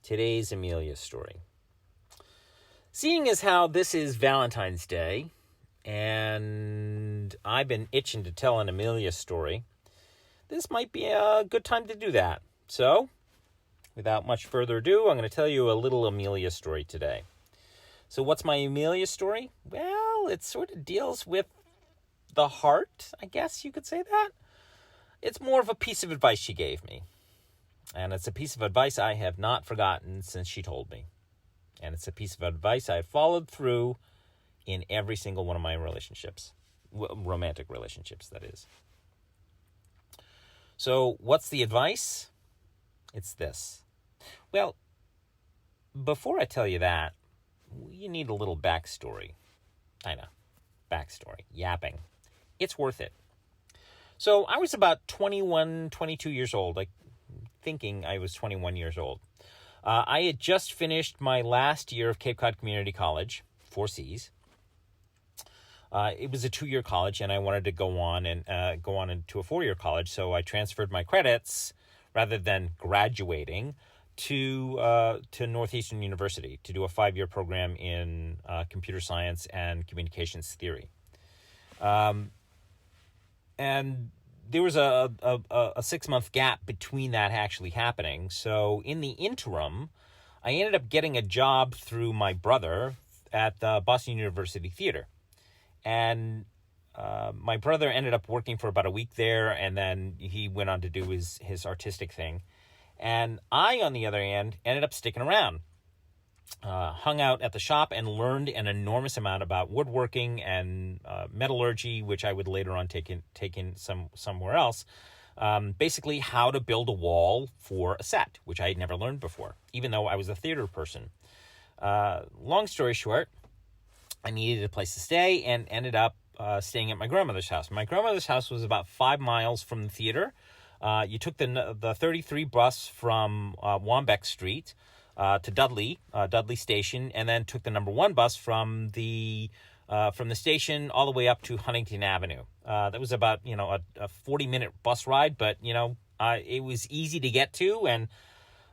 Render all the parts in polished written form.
Today's Amelia story. Seeing as how this is Valentine's Day, and I've been itching to tell an Amelia story, this might be a good time to do that. So, without much further ado, I'm going to tell you a little Amelia story today. So what's my Amelia story? Well, it sort of deals with the heart, I guess you could say that. It's more of a piece of advice she gave me. And it's a piece of advice I have not forgotten since she told me. And it's a piece of advice I've followed through in every single one of my relationships. Romantic relationships, that is. So, what's the advice? It's this. Well, before I tell you that, you need a little backstory. I know. Backstory. Yapping. It's worth it. So, I was about 21, 22 years old. Thinking I was 21 years old. I had just finished my last year of Cape Cod Community College, 4Cs. It was a 2-year college, and I wanted to go on into a 4-year college, so I transferred my credits rather than graduating to Northeastern University to do a 5-year program in computer science and communications theory. And there was a 6-month gap between that actually happening. So in the interim, I ended up getting a job through my brother at the Boston University Theater. And my brother ended up working for about a week there, and then he went on to do his artistic thing. And I, on the other hand, ended up sticking around. Hung out at the shop and learned an enormous amount about woodworking and metallurgy, which I would later on take in somewhere else. Basically, how to build a wall for a set, which I had never learned before, even though I was a theater person. Long story short, I needed a place to stay and ended up staying at my grandmother's house. My grandmother's house was about 5 miles from the theater. You took the 33 bus from Wambeck Street to Dudley Station, and then took the number 1 bus from the station all the way up to Huntington Avenue. That was about a 40-minute bus ride, but it was easy to get to, and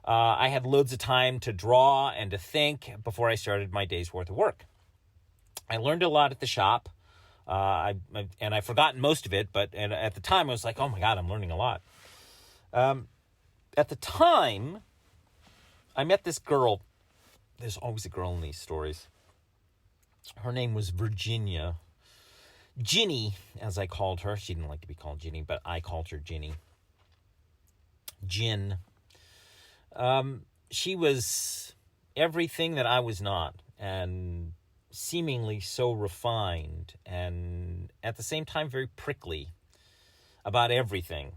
I had loads of time to draw and to think before I started my day's worth of work. I learned a lot at the shop, and I've forgotten most of it, but at the time I was like, oh my God, I'm learning a lot. At the time, I met this girl. There's always a girl in these stories. Her name was Virginia. Ginny, as I called her. She didn't like to be called Ginny, but I called her Ginny. Gin. She was everything that I was not, and seemingly so refined, and at the same time very prickly about everything.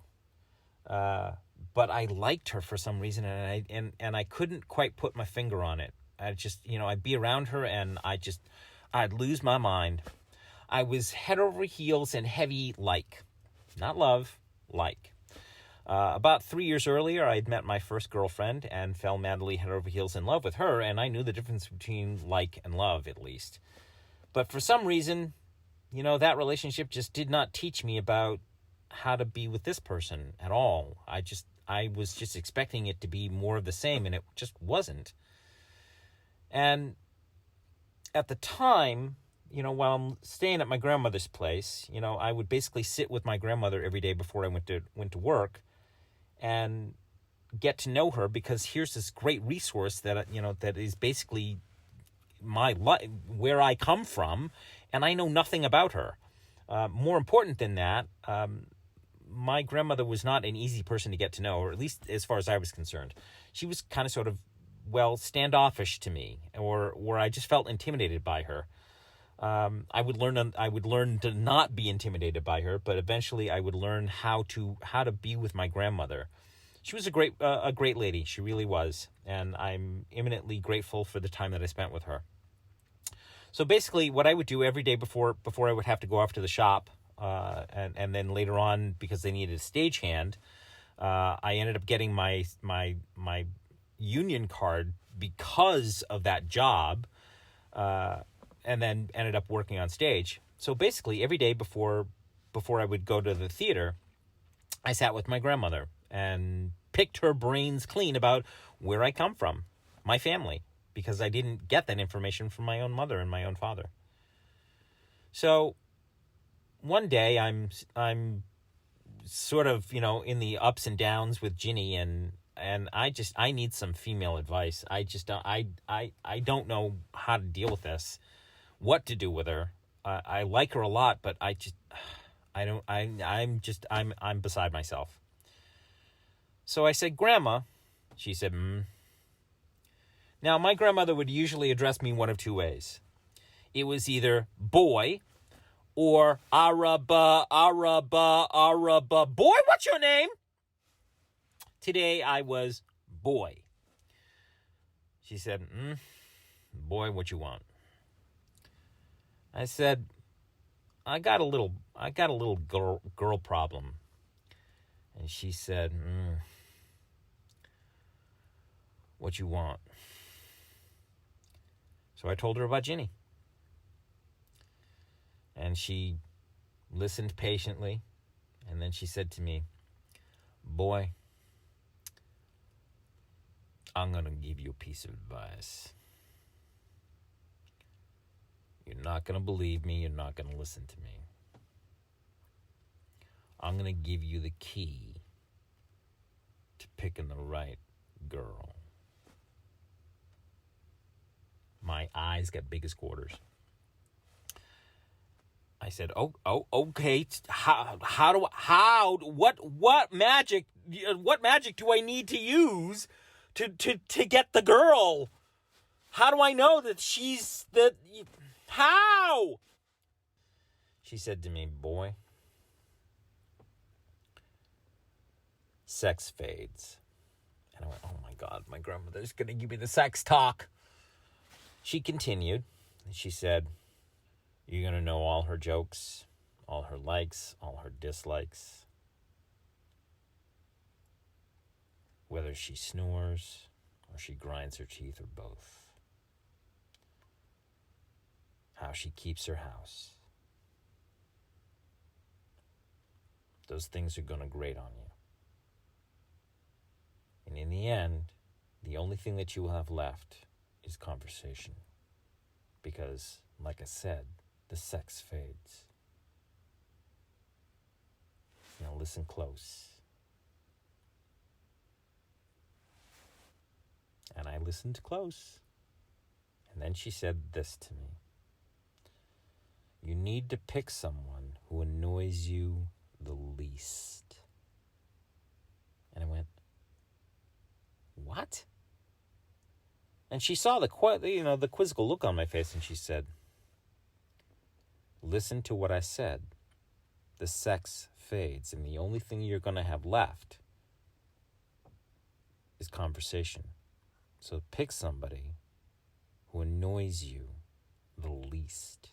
But I liked her for some reason, and I couldn't quite put my finger on it. I just, I'd be around her, and I'd lose my mind. I was head over heels and heavy like. Not love, like. About 3 years earlier, I'd met my first girlfriend and fell madly head over heels in love with her, and I knew the difference between like and love, at least. But for some reason, that relationship just did not teach me about how to be with this person at all. I was just expecting it to be more of the same, and it just wasn't. And at the time, while I'm staying at my grandmother's place, I would basically sit with my grandmother every day before I went to work and get to know her, because here's this great resource that that is basically my life, where I come from, and I know nothing about her. More important than that, my grandmother was not an easy person to get to know, or at least as far as I was concerned. She was kind of sort of, standoffish to me, or I just felt intimidated by her. I would learn to not be intimidated by her, but eventually I would learn how to be with my grandmother. She was a great lady. She really was, and I'm eminently grateful for the time that I spent with her. So basically, what I would do every day before I would have to go off to the shop, and then later on, because they needed a stagehand, I ended up getting my union card because of that job, and then ended up working on stage. So basically, every day before I would go to the theater, I sat with my grandmother and picked her brains clean about where I come from, my family, because I didn't get that information from my own mother and my own father. So one day I'm sort of, in the ups and downs with Ginny, and I need some female advice. I don't know how to deal with this, what to do with her. I like her a lot, but I'm beside myself. So I said, Grandma. She said, Now, my grandmother would usually address me one of two ways. It was either boy or Araba. Boy, what's your name? Today I was boy. She said, boy, what you want? I said, I got a little girl problem. And she said, what you want? So I told her about Ginny. And she listened patiently. And then she said to me, boy, I'm going to give you a piece of advice. You're not going to believe me. You're not going to listen to me. I'm going to give you the key to picking the right girl. My eyes got big as quarters. I said, okay. What magic do I need to use to get the girl? How do I know that she's how? She said to me, boy, sex fades. And I went, oh my God, my grandmother's going to give me the sex talk. She continued, and she said, you're going to know all her jokes, all her likes, all her dislikes. Whether she snores or she grinds her teeth or both. How she keeps her house. Those things are going to grate on you. And in the end, the only thing that you will have left is conversation. Because, like I said, the sex fades. Now listen close. And I listened close. And then she said this to me. You need to pick someone who annoys you the least. And I went, what? And she saw the quizzical look on my face, and she said, listen to what I said. The sex fades, and the only thing you're going to have left is conversation. So pick somebody who annoys you the least.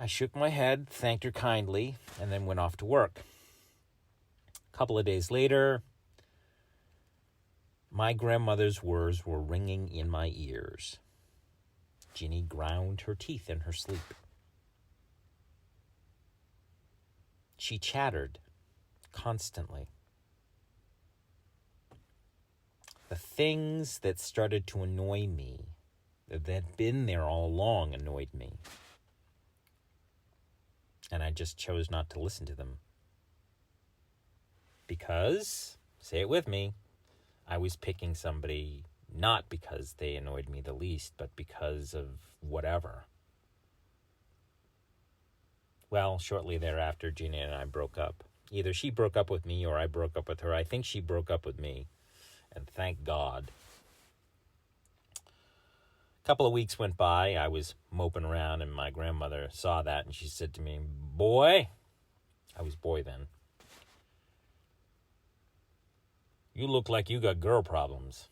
I shook my head, thanked her kindly, and then went off to work. A couple of days later, my grandmother's words were ringing in my ears. Ginny ground her teeth in her sleep. She chattered constantly. The things that started to annoy me, that had been there all along, annoyed me. And I just chose not to listen to them. Because, say it with me, I was picking somebody not because they annoyed me the least, but because of whatever. Well, shortly thereafter, Gina and I broke up. Either she broke up with me or I broke up with her. I think she broke up with me. And thank God. A couple of weeks went by. I was moping around, and my grandmother saw that, and she said to me, boy, I was boy then, you look like you got girl problems.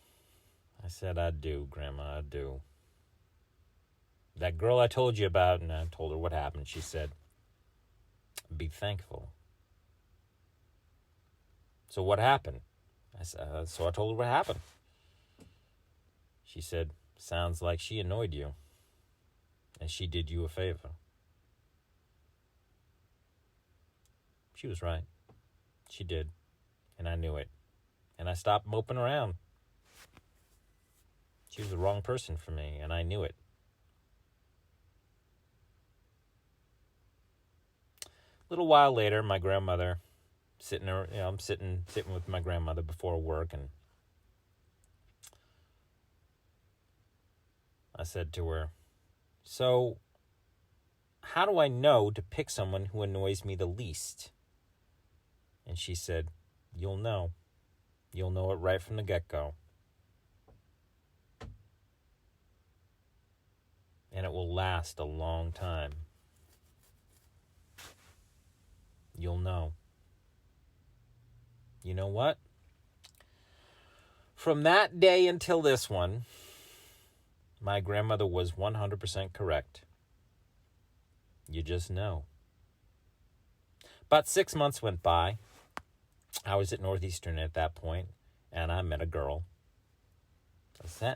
I said, I do, Grandma, I do. That girl I told you about, and I told her what happened, she said, be thankful. So what happened? I said, so I told her what happened. She said, sounds like she annoyed you. And she did you a favor. She was right. She did. And I knew it. And I stopped moping around. She was the wrong person for me, and I knew it. A little while later, my grandmother, I'm sitting with my grandmother before work, and I said to her, "So, how do I know to pick someone who annoys me the least?" And she said, "You'll know. You'll know it right from the get-go. And it will last a long time. You'll know." You know what? From that day until this one, my grandmother was 100% correct. You just know. About 6 months went by. I was at Northeastern at that point, and I met a girl.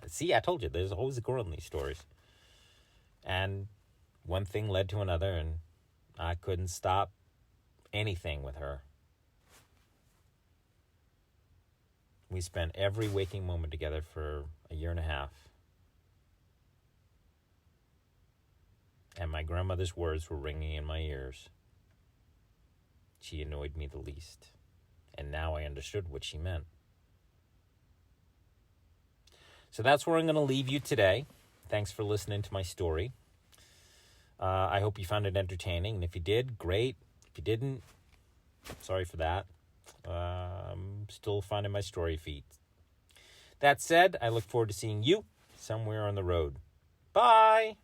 See, I told you, there's always a girl in these stories. And one thing led to another, and I couldn't stop anything with her. We spent every waking moment together for a year and a half. And my grandmother's words were ringing in my ears. She annoyed me the least. And now I understood what she meant. So that's where I'm going to leave you today. Thanks for listening to my story. I hope you found it entertaining. And if you did, great. If you didn't, sorry for that. I'm still finding my story feet. That said, I look forward to seeing you somewhere on the road. Bye!